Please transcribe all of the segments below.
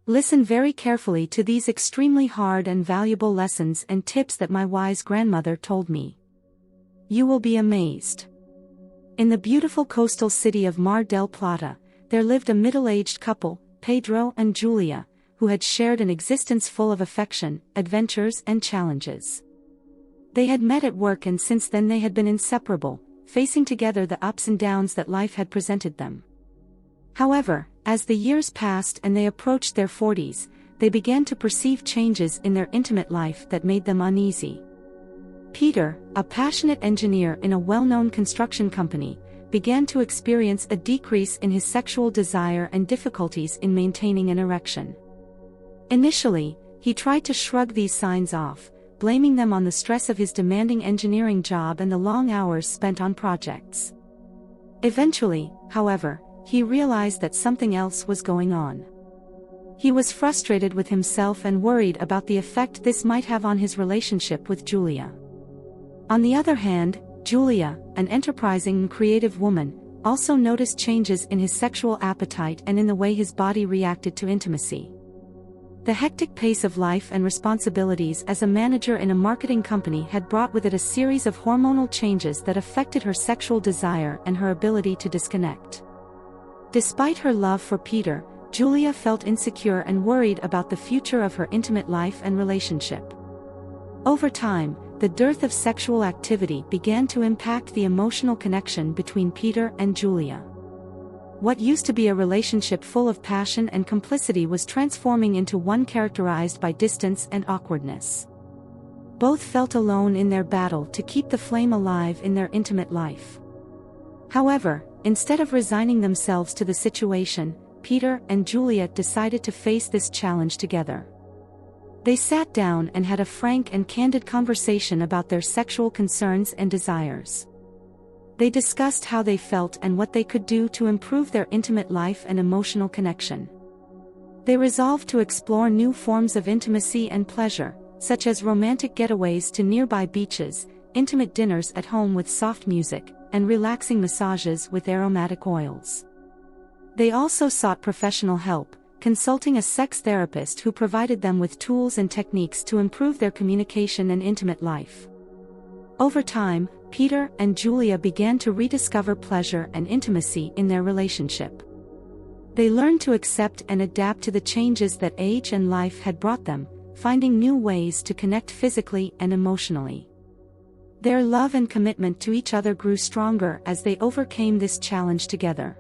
Listen very carefully to these extremely hard and valuable lessons and tips that my wise grandmother told me. You will be amazed. In the beautiful coastal city of Mar del Plata, there lived a middle-aged couple, Pedro and Julia, who had shared an existence full of affection, adventures and challenges. They had met at work, and since then they had been inseparable, facing together the ups and downs that life had presented them. However, as the years passed and they approached their 40s, they began to perceive changes in their intimate life that made them uneasy. Peter, a passionate engineer in a well-known construction company, began to experience a decrease in his sexual desire and difficulties in maintaining an erection. Initially, he tried to shrug these signs off, blaming them on the stress of his demanding engineering job and the long hours spent on projects. Eventually, however, he realized that something else was going on. He was frustrated with himself and worried about the effect this might have on his relationship with Julia. On the other hand, Julia, an enterprising and creative woman, also noticed changes in his sexual appetite and in the way his body reacted to intimacy. The hectic pace of life and responsibilities as a manager in a marketing company had brought with it a series of hormonal changes that affected her sexual desire and her ability to disconnect. Despite her love for Peter, Julia felt insecure and worried about the future of her intimate life and relationship. Over time, the dearth of sexual activity began to impact the emotional connection between Peter and Julia. What used to be a relationship full of passion and complicity was transforming into one characterized by distance and awkwardness. Both felt alone in their battle to keep the flame alive in their intimate life. However, instead of resigning themselves to the situation, Peter and Julia decided to face this challenge together. They sat down and had a frank and candid conversation about their sexual concerns and desires. They discussed how they felt and what they could do to improve their intimate life and emotional connection. They resolved to explore new forms of intimacy and pleasure, such as romantic getaways to nearby beaches, intimate dinners at home with soft music, and relaxing massages with aromatic oils. They also sought professional help, consulting a sex therapist who provided them with tools and techniques to improve their communication and intimate life. Over time, Peter and Julia began to rediscover pleasure and intimacy in their relationship. They learned to accept and adapt to the changes that age and life had brought them, finding new ways to connect physically and emotionally. Their love and commitment to each other grew stronger as they overcame this challenge together.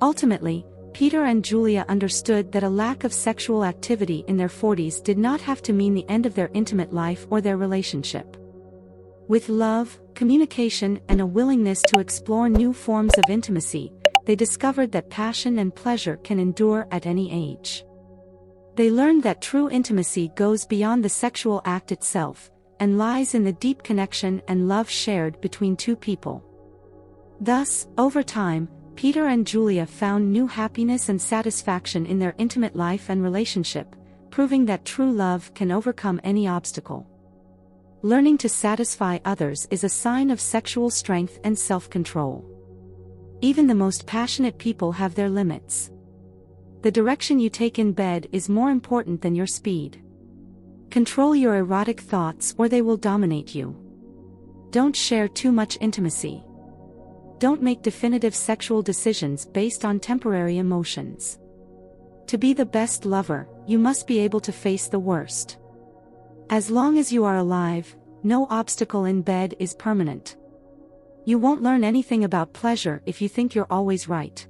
Ultimately, Peter and Julia understood that a lack of sexual activity in their 40s did not have to mean the end of their intimate life or their relationship. With love, communication, and a willingness to explore new forms of intimacy, they discovered that passion and pleasure can endure at any age. They learned that true intimacy goes beyond the sexual act itself, and lies in the deep connection and love shared between two people. Thus, over time, Peter and Julia found new happiness and satisfaction in their intimate life and relationship, proving that true love can overcome any obstacle. Learning to satisfy others is a sign of sexual strength and self-control. Even the most passionate people have their limits. The direction you take in bed is more important than your speed. Control your erotic thoughts or they will dominate you. Don't share too much intimacy. Don't make definitive sexual decisions based on temporary emotions. To be the best lover, you must be able to face the worst. As long as you are alive, no obstacle in bed is permanent. You won't learn anything about pleasure if you think you're always right.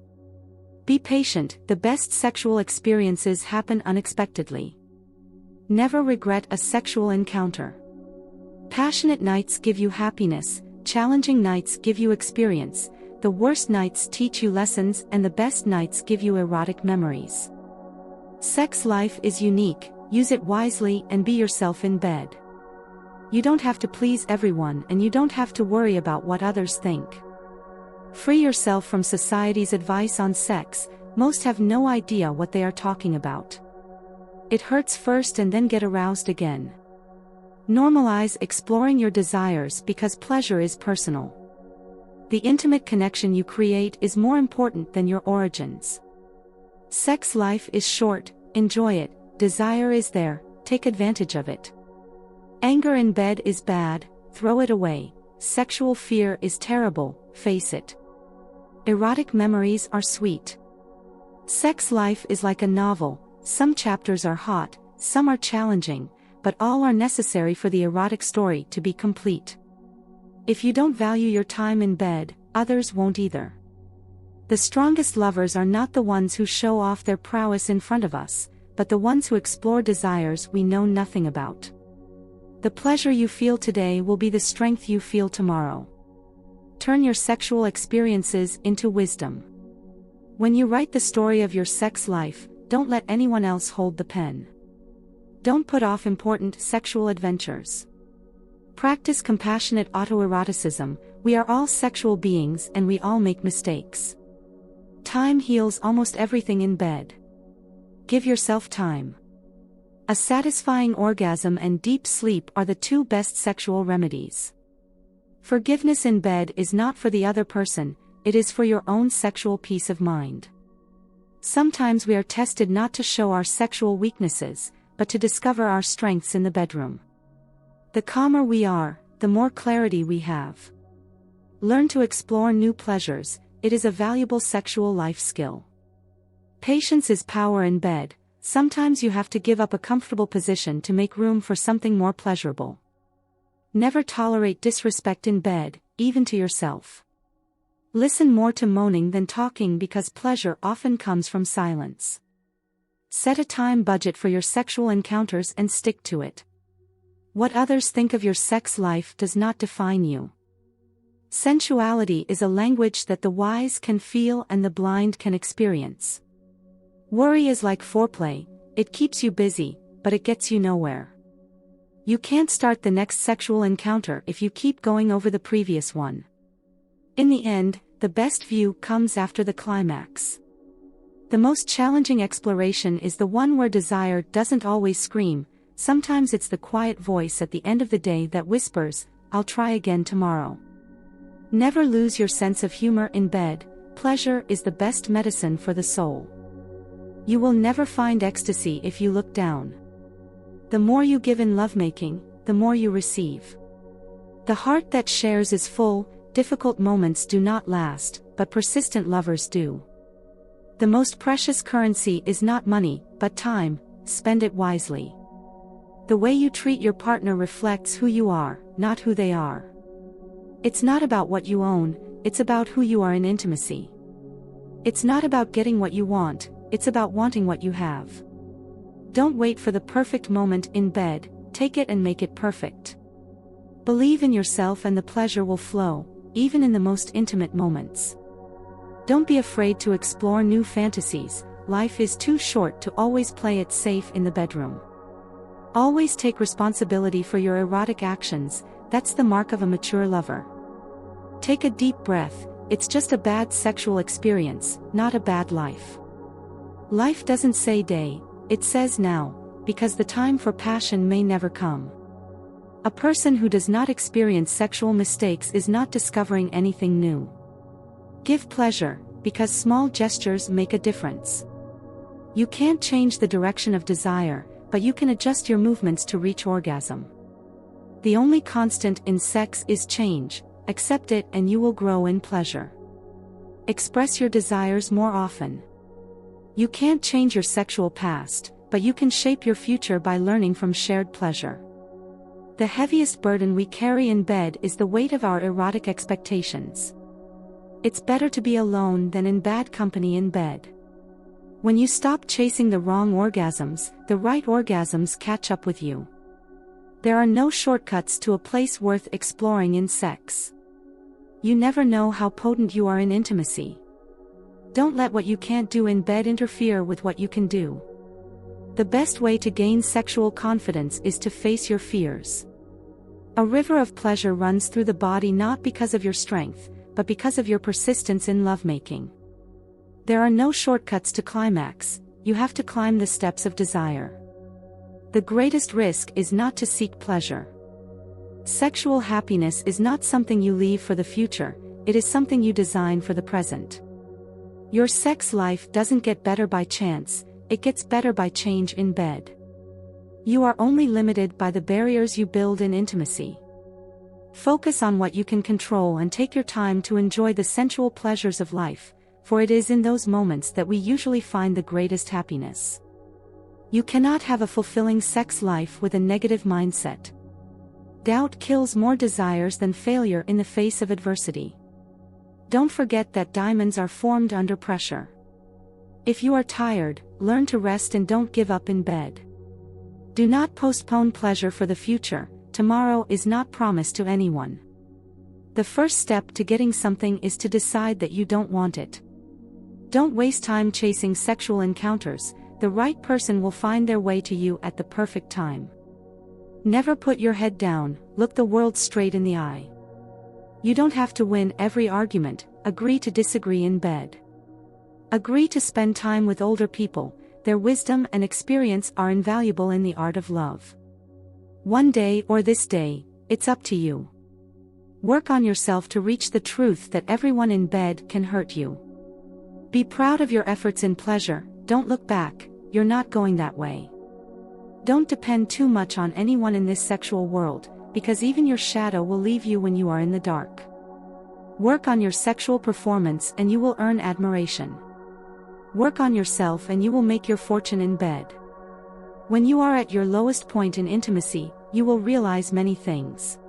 Be patient, the best sexual experiences happen unexpectedly. Never regret a sexual encounter. Passionate nights give you happiness, challenging nights give you experience, the worst nights teach you lessons, and the best nights give you erotic memories. Sex life is unique, use it wisely and be yourself in bed. You don't have to please everyone and you don't have to worry about what others think. Free yourself from society's advice on sex, most have no idea what they are talking about. It hurts first and then get aroused again. Normalize exploring your desires because pleasure is personal. The intimate connection you create is more important than your origins. Sex life is short, Enjoy it. Desire is there, take advantage of it. Anger in bed is bad, throw it away. Sexual fear is terrible, face it. Erotic memories are sweet. Sex life is like a novel, some chapters are hot, some are challenging, but all are necessary for the erotic story to be complete. If you don't value your time in bed, others won't either. The strongest lovers are not the ones who show off their prowess in front of us, but the ones who explore desires we know nothing about. The pleasure you feel today will be the strength you feel tomorrow. Turn your sexual experiences into wisdom. When you write the story of your sex life, don't let anyone else hold the pen. Don't put off important sexual adventures. Practice compassionate autoeroticism. We are all sexual beings and we all make mistakes. Time heals almost everything in bed. Give yourself time. A satisfying orgasm and deep sleep are the two best sexual remedies. Forgiveness in bed is not for the other person, it is for your own sexual peace of mind. Sometimes we are tested not to show our sexual weaknesses, but to discover our strengths in the bedroom. The calmer we are, the more clarity we have. Learn to explore new pleasures, it is a valuable sexual life skill. Patience is power in bed, sometimes you have to give up a comfortable position to make room for something more pleasurable. Never tolerate disrespect in bed, even to yourself. Listen more to moaning than talking because pleasure often comes from silence. Set a time budget for your sexual encounters and stick to it. What others think of your sex life does not define you. Sensuality is a language that the wise can feel and the blind can experience. Worry is like foreplay, it keeps you busy, but it gets you nowhere. You can't start the next sexual encounter if you keep going over the previous one. In the end, the best view comes after the climax. The most challenging exploration is the one where desire doesn't always scream, sometimes it's the quiet voice at the end of the day that whispers, "I'll try again tomorrow." Never lose your sense of humor in bed, pleasure is the best medicine for the soul. You will never find ecstasy if you look down. The more you give in lovemaking, the more you receive. The heart that shares is full, difficult moments do not last, but persistent lovers do. The most precious currency is not money, but time, spend it wisely. The way you treat your partner reflects who you are, not who they are. It's not about what you own, it's about who you are in intimacy. It's not about getting what you want, it's about wanting what you have. Don't wait for the perfect moment in bed, take it and make it perfect. Believe in yourself and the pleasure will flow, even in the most intimate moments. Don't be afraid to explore new fantasies, life is too short to always play it safe in the bedroom. Always take responsibility for your erotic actions, that's the mark of a mature lover. Take a deep breath, it's just a bad sexual experience, not a bad life. Life doesn't say day, it says now, because the time for passion may never come. A person who does not experience sexual mistakes is not discovering anything new. Give pleasure, because small gestures make a difference. You can't change the direction of desire, but you can adjust your movements to reach orgasm. The only constant in sex is change, accept it and you will grow in pleasure. Express your desires more often. You can't change your sexual past, but you can shape your future by learning from shared pleasure. The heaviest burden we carry in bed is the weight of our erotic expectations. It's better to be alone than in bad company in bed. When you stop chasing the wrong orgasms, the right orgasms catch up with you. There are no shortcuts to a place worth exploring in sex. You never know how potent you are in intimacy. Don't let what you can't do in bed interfere with what you can do. The best way to gain sexual confidence is to face your fears. A river of pleasure runs through the body not because of your strength, but because of your persistence in lovemaking. There are no shortcuts to climax, you have to climb the steps of desire. The greatest risk is not to seek pleasure. Sexual happiness is not something you leave for the future, it is something you design for the present. Your sex life doesn't get better by chance, it gets better by change in bed. You are only limited by the barriers you build in intimacy. Focus on what you can control and take your time to enjoy the sensual pleasures of life, for it is in those moments that we usually find the greatest happiness. You cannot have a fulfilling sex life with a negative mindset. Doubt kills more desires than failure in the face of adversity. Don't forget that diamonds are formed under pressure. If you are tired, learn to rest and don't give up in bed. Do not postpone pleasure for the future. Tomorrow is not promised to anyone. The first step to getting something is to decide that you don't want it. Don't waste time chasing sexual encounters. The right person will find their way to you at the perfect time. Never put your head down, look the world straight in the eye. You don't have to win every argument, agree to disagree in bed. Agree to spend time with older people, their wisdom and experience are invaluable in the art of love. One day or this day, it's up to you. Work on yourself to reach the truth that everyone in bed can hurt you. Be proud of your efforts in pleasure, don't look back, you're not going that way. Don't depend too much on anyone in this sexual world, because even your shadow will leave you when you are in the dark. Work on your sexual performance and you will earn admiration. Work on yourself and you will make your fortune in bed. When you are at your lowest point in intimacy, you will realize many things.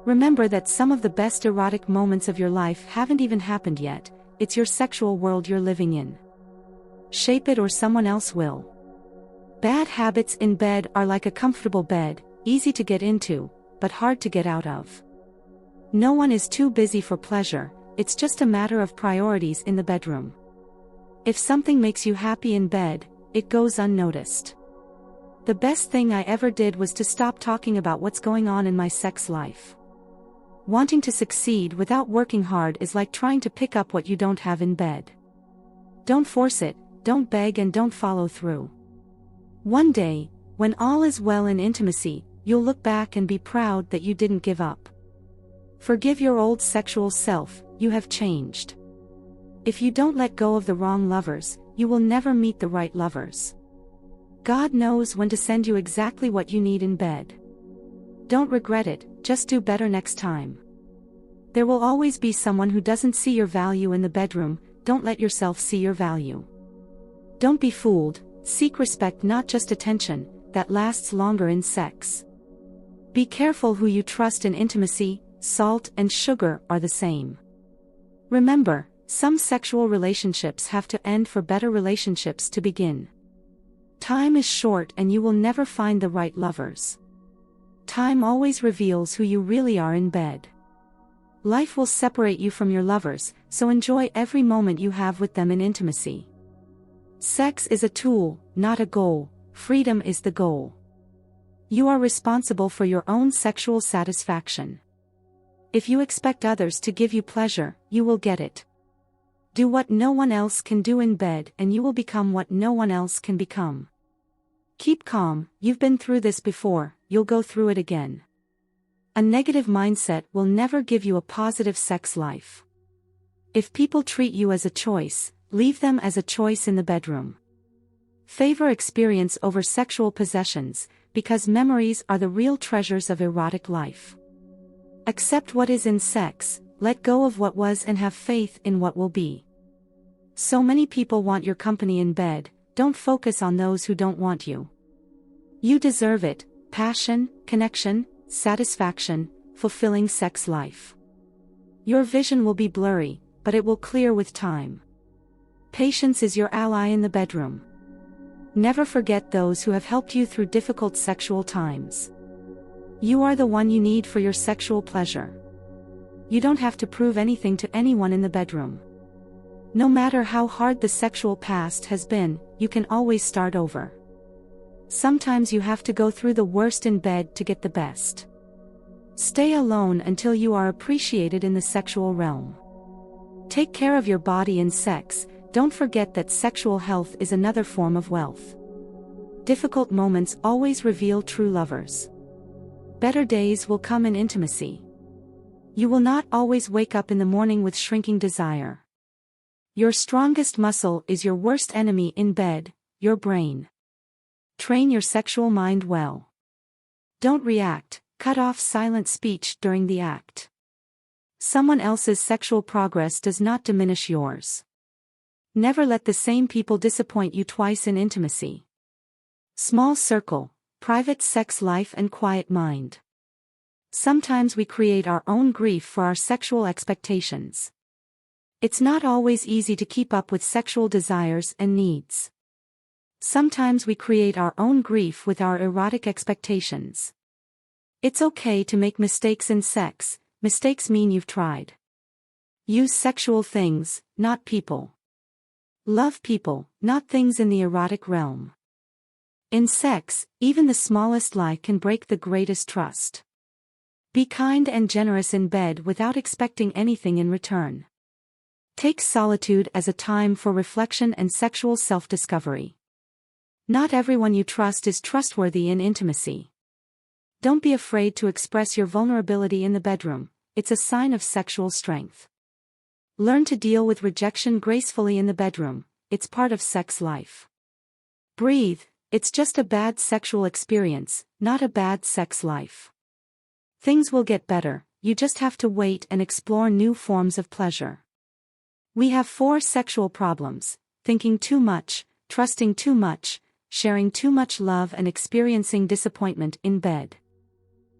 Remember that some of the best erotic moments of your life haven't even happened yet, it's your sexual world you're living in. Shape it or someone else will. Bad habits in bed are like a comfortable bed, easy to get into, but hard to get out of. No one is too busy for pleasure, it's just a matter of priorities in the bedroom. If something makes you happy in bed, it goes unnoticed. The best thing I ever did was to stop talking about what's going on in my sex life. Wanting to succeed without working hard is like trying to pick up what you don't have in bed. Don't force it, don't beg and don't follow through. One day, when all is well in intimacy, you'll look back and be proud that you didn't give up. Forgive your old sexual self, you have changed. If you don't let go of the wrong lovers, you will never meet the right lovers. God knows when to send you exactly what you need in bed. Don't regret it, just do better next time. There will always be someone who doesn't see your value in the bedroom, don't let yourself see your value. Don't be fooled, seek respect not just attention, that lasts longer in sex. Be careful who you trust in intimacy, salt and sugar are the same. Remember, some sexual relationships have to end for better relationships to begin. Time is short and you will never find the right lovers. Time always reveals who you really are in bed. Life will separate you from your lovers, so enjoy every moment you have with them in intimacy. Sex is a tool, not a goal, freedom is the goal. You are responsible for your own sexual satisfaction. If you expect others to give you pleasure, you will get it. Do what no one else can do in bed and you will become what no one else can become. Keep calm, you've been through this before, you'll go through it again. A negative mindset will never give you a positive sex life. If people treat you as a choice, leave them as a choice in the bedroom. Favor experience over sexual possessions, because memories are the real treasures of erotic life. Accept what is in sex, let go of what was and have faith in what will be. So many people want your company in bed, don't focus on those who don't want you. You deserve it, passion, connection, satisfaction, fulfilling sex life. Your vision will be blurry, but it will clear with time. Patience is your ally in the bedroom. Never forget those who have helped you through difficult sexual times. You are the one you need for your sexual pleasure. You don't have to prove anything to anyone in the bedroom. No matter how hard the sexual past has been, you can always start over. Sometimes you have to go through the worst in bed to get the best. Stay alone until you are appreciated in the sexual realm. Take care of your body in sex, don't forget that sexual health is another form of wealth. Difficult moments always reveal true lovers. Better days will come in intimacy. You will not always wake up in the morning with shrinking desire. Your strongest muscle is your worst enemy in bed, your brain. Train your sexual mind well. Don't react, cut off silent speech during the act. Someone else's sexual progress does not diminish yours. Never let the same people disappoint you twice in intimacy. Small circle, private sex life and quiet mind. Sometimes we create our own grief for our sexual expectations. It's not always easy to keep up with sexual desires and needs. Sometimes we create our own grief with our erotic expectations. It's okay to make mistakes in sex. Mistakes mean you've tried. Use sexual things, not people. Love people, not things in the erotic realm. In sex, even the smallest lie can break the greatest trust. Be kind and generous in bed without expecting anything in return. Take solitude as a time for reflection and sexual self-discovery. Not everyone you trust is trustworthy in intimacy. Don't be afraid to express your vulnerability in the bedroom, it's a sign of sexual strength. Learn to deal with rejection gracefully in the bedroom, it's part of sex life. Breathe, it's just a bad sexual experience, not a bad sex life. Things will get better, you just have to wait and explore new forms of pleasure. We have 4 sexual problems: thinking too much, trusting too much, sharing too much love and experiencing disappointment in bed.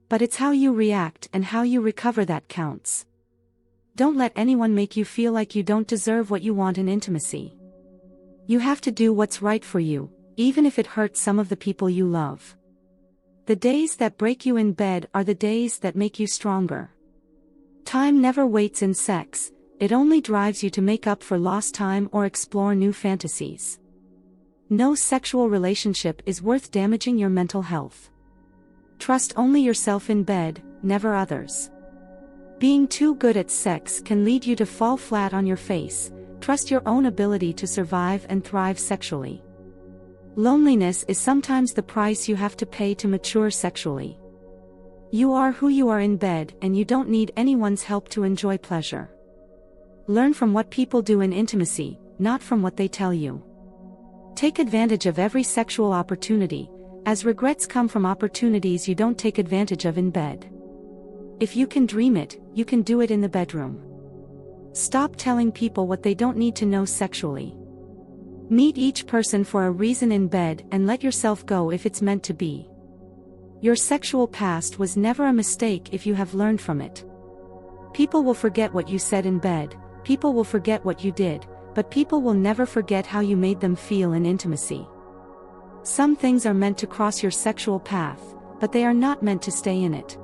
But it's how you react and how you recover that counts. Don't let anyone make you feel like you don't deserve what you want in intimacy. You have to do what's right for you, even if it hurts some of the people you love. The days that break you in bed are the days that make you stronger. Time never waits in sex, it only drives you to make up for lost time or explore new fantasies. No sexual relationship is worth damaging your mental health. Trust only yourself in bed, never others. Being too good at sex can lead you to fall flat on your face. Trust your own ability to survive and thrive sexually. Loneliness is sometimes the price you have to pay to mature sexually. You are who you are in bed and you don't need anyone's help to enjoy pleasure. Learn from what people do in intimacy, not from what they tell you. Take advantage of every sexual opportunity, as regrets come from opportunities you don't take advantage of in bed. If you can dream it, you can do it in the bedroom. Stop telling people what they don't need to know sexually. Meet each person for a reason in bed and let yourself go if it's meant to be. Your sexual past was never a mistake if you have learned from it. People will forget what you said in bed, people will forget what you did, but people will never forget how you made them feel in intimacy. Some things are meant to cross your sexual path, but they are not meant to stay in it.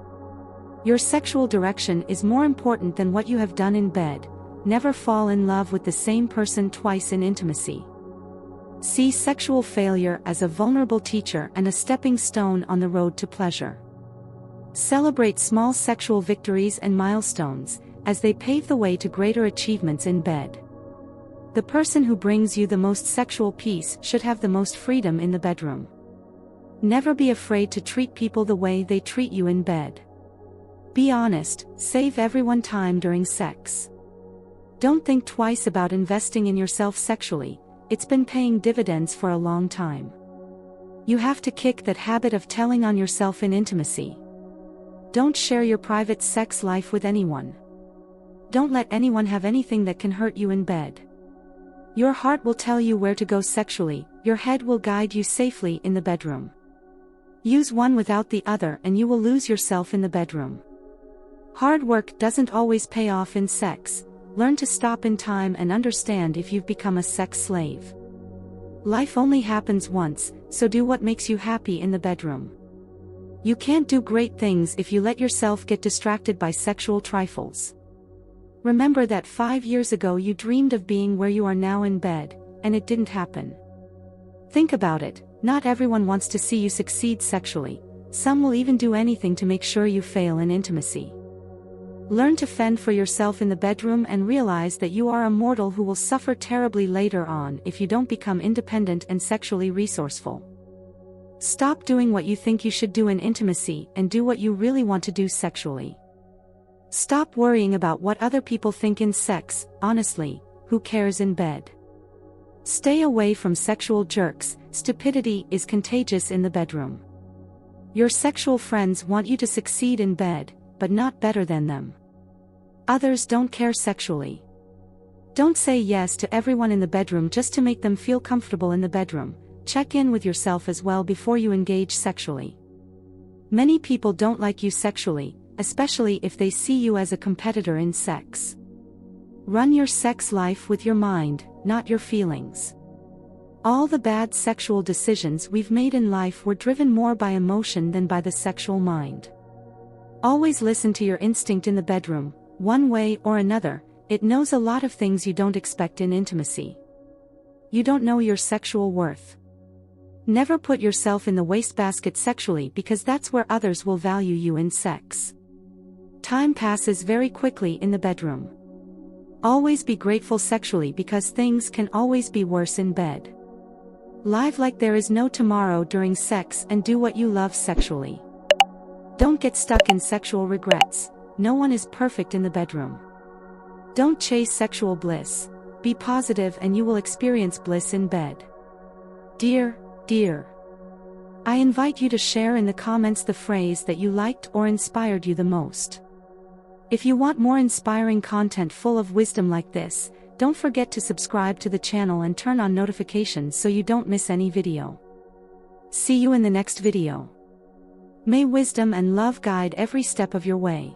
Your sexual direction is more important than what you have done in bed. Never fall in love with the same person twice in intimacy. See sexual failure as a vulnerable teacher and a stepping stone on the road to pleasure. Celebrate small sexual victories and milestones, as they pave the way to greater achievements in bed. The person who brings you the most sexual peace should have the most freedom in the bedroom. Never be afraid to treat people the way they treat you in bed. Be honest, save everyone time during sex. Don't think twice about investing in yourself sexually, it's been paying dividends for a long time. You have to kick that habit of telling on yourself in intimacy. Don't share your private sex life with anyone. Don't let anyone have anything that can hurt you in bed. Your heart will tell you where to go sexually, your head will guide you safely in the bedroom. Use one without the other and you will lose yourself in the bedroom. Hard work doesn't always pay off in sex. Learn to stop in time and understand if you've become a sex slave. Life only happens once, so do what makes you happy in the bedroom. You can't do great things if you let yourself get distracted by sexual trifles. Remember that 5 years ago you dreamed of being where you are now in bed, and it didn't happen. Think about it, not everyone wants to see you succeed sexually, some will even do anything to make sure you fail in intimacy. Learn to fend for yourself in the bedroom and realize that you are a mortal who will suffer terribly later on if you don't become independent and sexually resourceful. Stop doing what you think you should do in intimacy and do what you really want to do sexually. Stop worrying about what other people think in sex. Honestly, who cares in bed? Stay away from sexual jerks. Stupidity is contagious in the bedroom. Your sexual friends want you to succeed in bed, but not better than them. Others don't care sexually. Don't say yes to everyone in the bedroom just to make them feel comfortable in the bedroom. Check in with yourself as well before you engage sexually. Many people don't like you sexually, especially if they see you as a competitor in sex. Run your sex life with your mind, not your feelings. All the bad sexual decisions we've made in life were driven more by emotion than by the sexual mind. Always listen to your instinct in the bedroom. One way or another, it knows a lot of things you don't expect in intimacy. You don't know your sexual worth. Never put yourself in the wastebasket sexually, because that's where others will value you in sex. Time passes very quickly in the bedroom. Always be grateful sexually, because things can always be worse in bed. Live like there is no tomorrow during sex and do what you love sexually. Don't get stuck in sexual regrets. No one is perfect in the bedroom. Don't chase sexual bliss. Be positive and you will experience bliss in bed. Dear, I invite you to share in the comments the phrase that you liked or inspired you the most. If you want more inspiring content full of wisdom like this, don't forget to subscribe to the channel and turn on notifications so you don't miss any video. See you in the next video. May wisdom and love guide every step of your way.